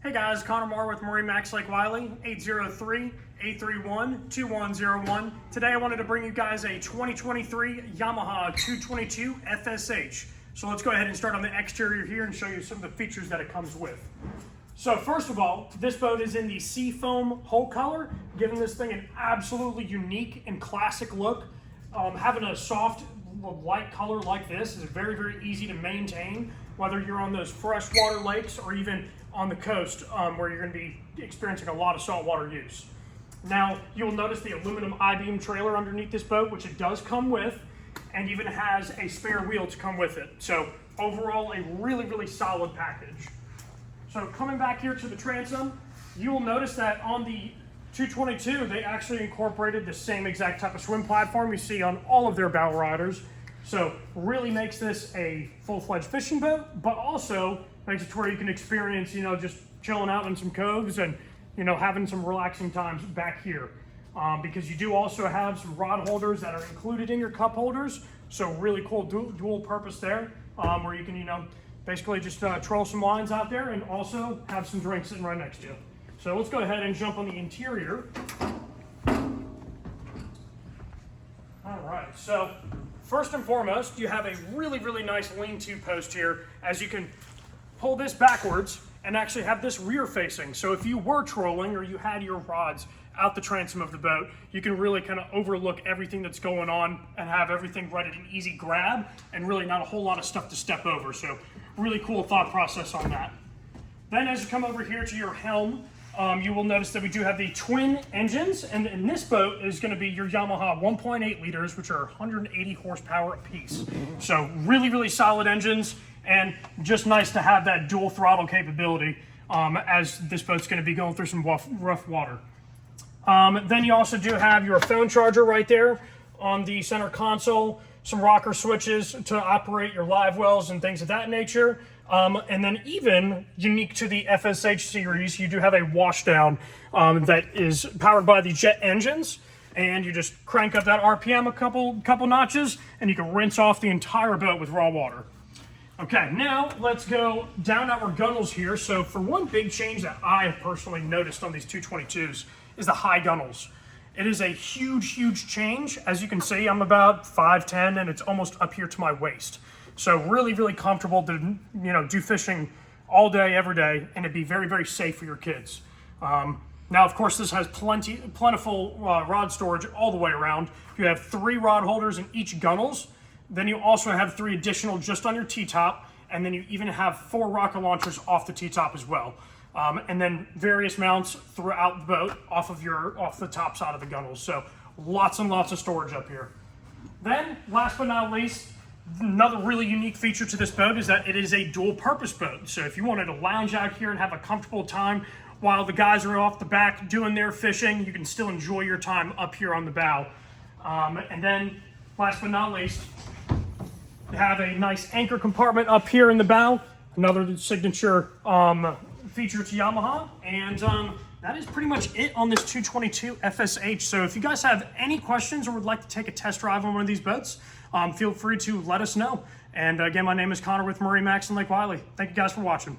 Hey guys, Connor Moore with MarineMax Lake Wylie, 803-831-2101. Today I wanted to bring you guys a 2023 Yamaha 222FSH. So let's go ahead and start on the exterior here and show you some of the features that it comes with. So first of all, this boat is in the seafoam hull color, giving this thing an absolutely unique and classic look. Having a soft, light color like this is very, very easy to maintain, whether you're on those freshwater lakes or even on the coast where you're going to be experiencing a lot of saltwater use. Now, you'll notice the aluminum I-beam trailer underneath this boat, which it does come with, and even has a spare wheel to come with it. So overall, a really, really solid package. So coming back here to the transom, you will notice that on the 222, they actually incorporated the same exact type of swim platform you see on all of their bow riders. So really makes this a full-fledged fishing boat, but also makes it to where you can experience, just chilling out in some coves and, having some relaxing times back here. Because you do also have some rod holders that are included in your cup holders. So really cool dual purpose there, where you can, basically just troll some lines out there and also have some drinks sitting right next to you. So let's go ahead and jump on the interior. All right, so first and foremost, you have a really, really nice lean-to post here, as you can pull this backwards and actually have this rear facing. So if you were trolling or you had your rods out the transom of the boat, you can really kind of overlook everything that's going on and have everything right at an easy grab and really not a whole lot of stuff to step over. So really cool thought process on that. Then as you come over here to your helm, you will notice that we do have the twin engines, and in this boat is going to be your Yamaha 1.8 liters, which are 180 horsepower apiece. So really, really solid engines, and just nice to have that dual throttle capability as this boat's going to be going through some rough water. Then you also do have your phone charger right there on the center console, some rocker switches to operate your live wells and things of that nature. And then even unique to the FSH series, you do have a washdown that is powered by the jet engines, and you just crank up that RPM a couple notches and you can rinse off the entire boat with raw water. Okay, now let's go down our gunnels here. So for one big change that I have personally noticed on these 222s is the high gunnels. It is a huge, huge change. As you can see, I'm about 5'10", and it's almost up here to my waist. So really, really comfortable to do fishing all day, every day, and it'd be very, very safe for your kids. Now, of course, this has plentiful rod storage all the way around. You have 3 rod holders in each gunnels. Then you also have 3 additional just on your T-top, and then you even have 4 rocket launchers off the T-top as well. And then various mounts throughout the boat off the top side of the gunnels. So lots and lots of storage up here. Then, last but not least, another really unique feature to this boat is that it is a dual purpose boat. So if you wanted to lounge out here and have a comfortable time while the guys are off the back doing their fishing, you can still enjoy your time up here on the bow. And then last but not least, you have a nice anchor compartment up here in the bow, another signature feature to Yamaha, and that is pretty much it on this 222 FSH. So if you guys have any questions or would like to take a test drive on one of these boats, feel free to let us know. And again, my name is Connor with MarineMax in Lake Wylie. Thank you guys for watching.